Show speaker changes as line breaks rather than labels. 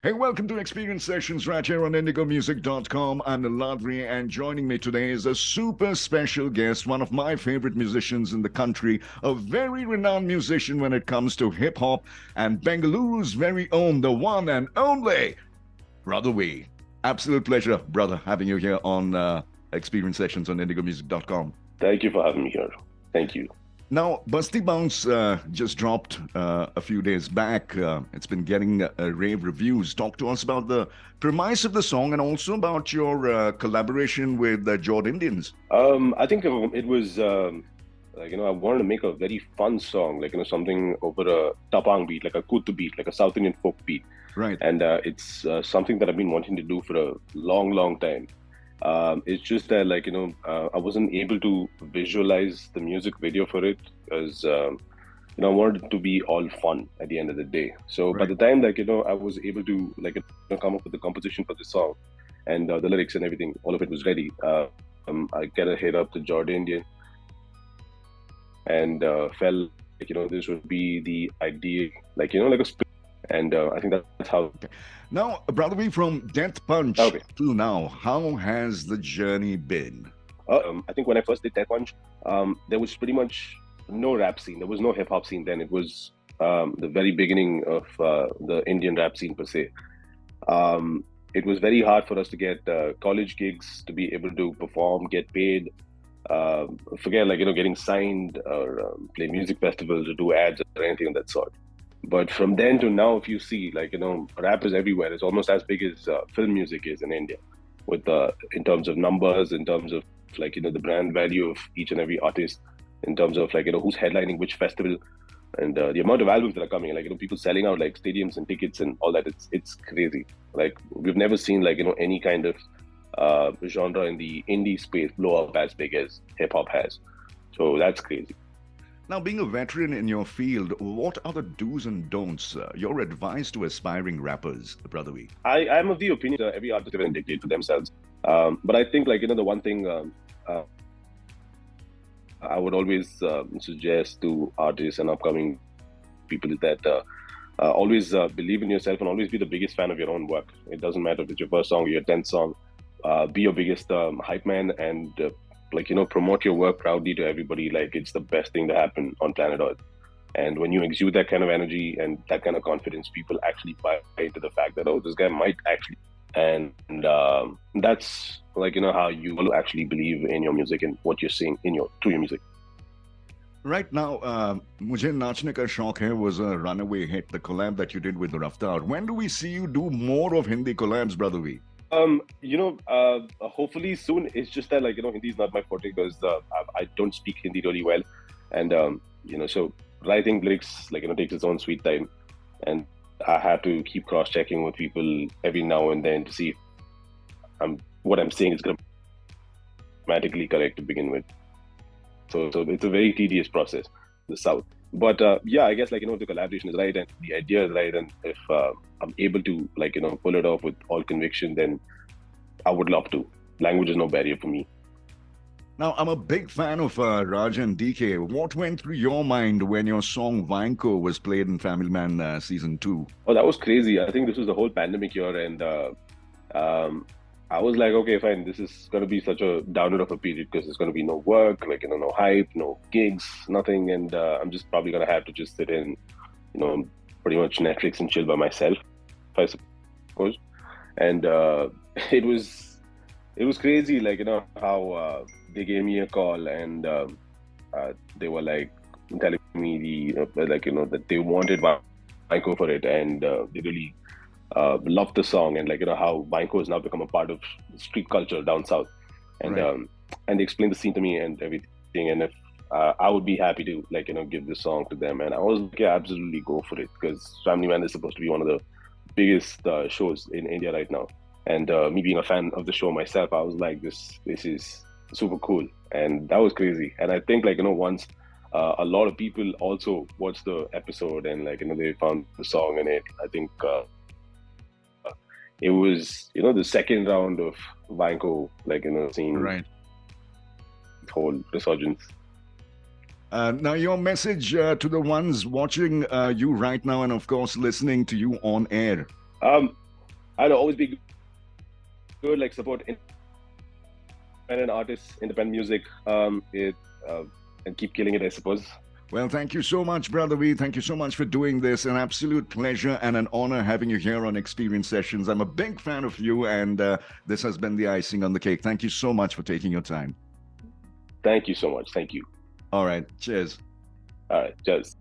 Hey, welcome to Xperience Sessions right here on IndigoMusic.com. I'm Ladri, and joining me today is a super special guest, one of my favorite musicians in the country, a very renowned musician when it comes to hip hop, and Bengaluru's very own, the one and only Brodha V. Absolute pleasure, brother, having you here on Xperience Sessions on IndigoMusic.com.
Thank you for having me here. Thank you.
Now, Basti Bounce just dropped a few days back. It's been getting rave reviews. Talk to us about the premise of the song and also about your collaboration with Jordan Indians.
I think it was I wanted to make a very fun song, something over a tapang beat, like a kutu beat, like a South Indian folk beat.
Right.
And it's something that I've been wanting to do for a long, long time. It's just that, I wasn't able to visualize the music video for it because, I wanted it to be all fun at the end of the day. So by the time, I was able to, come up with the composition for the song and the lyrics and everything, all of it was ready. I kind of hit up the Jordan Indian and felt this would be the idea, like a and I think that's how.
Okay. Now, Brodha V, from Death Punch to now, how has the journey been?
I think when I first did Death Punch, there was pretty much no rap scene. There was no hip hop scene then. It was the very beginning of the Indian rap scene per se. It was very hard for us to get college gigs, to be able to perform, get paid. Forget getting signed or play music festivals or do ads or anything of that sort. But from then to now, if you see, rap is everywhere. It's almost as big as film music is in India, with in terms of numbers, in terms of the brand value of each and every artist, in terms of who's headlining which festival, and the amount of albums that are coming, people selling out stadiums and tickets and all that. It's crazy. We've never seen any kind of genre in the indie space blow up as big as hip hop has. So that's crazy.
Now, being a veteran in your field, what are the do's and don'ts, your advice to aspiring rappers, Brodha V?
I'm of the opinion that every artist can dictate to themselves. But I think, the one thing I would always suggest to artists and upcoming people is that always believe in yourself and always be the biggest fan of your own work. It doesn't matter if it's your first song or your 10th song. Be your biggest hype man and promote your work proudly to everybody like it's the best thing to happen on planet Earth. And when you exude that kind of energy and that kind of confidence, people actually buy into the fact that, oh, this guy might actually. And that's how you will actually believe in your music and what you're seeing through your music.
Right now, Mujhe Naachne Ka Shauk Hai was a runaway hit, the collab that you did with Raftaar. When do we see you do more of Hindi collabs, Brodha V?
Hopefully soon. It's just that Hindi is not my forte because I don't speak Hindi really well, and so writing lyrics takes its own sweet time, and I have to keep cross-checking with people every now and then to see if what I'm saying is grammatically correct to begin with. So it's a very tedious process, the South. But I guess the collaboration is right and the idea is right, and if I'm able to pull it off with all conviction, then I would love to. Language is no barrier for me.
Now, I'm a big fan of Raj and DK. What went through your mind when your song Vanko was played in Family Man Season 2?
Oh, that was crazy. I think this was the whole pandemic year, and I was like, okay, fine, this is going to be such a downer of a period because there's going to be no work, no hype, no gigs, nothing. And I'm just probably going to have to just sit in, pretty much Netflix and chill by myself, I suppose. And it was crazy, how they gave me a call and they were telling me that they wanted Vanko for it, and they really loved the song, and how Vanko has now become a part of street culture down south, and and they explained the scene to me and everything, and if I would be happy to give this song to them, and I was like, yeah, absolutely go for it, because Family Man is supposed to be one of the biggest shows in India right now, and me being a fan of the show myself, I was like, this is super cool, and that was crazy. And I think once a lot of people also watched the episode and they found the song in it, I think it was the second round of Vanko seeing
right
whole resurgence.
Now, your message to the ones watching you right now and, of course, listening to you on air.
I'll always be good, like support independent artists, independent music, and keep killing it, I suppose.
Well, thank you so much, Brother V. Thank you so much for doing this. An absolute pleasure and an honor having you here on Xperience Sessions. I'm a big fan of you, and this has been the icing on the cake. Thank you so much for taking your time.
Thank you so much. Thank you.
All right. Cheers.
All right. Cheers.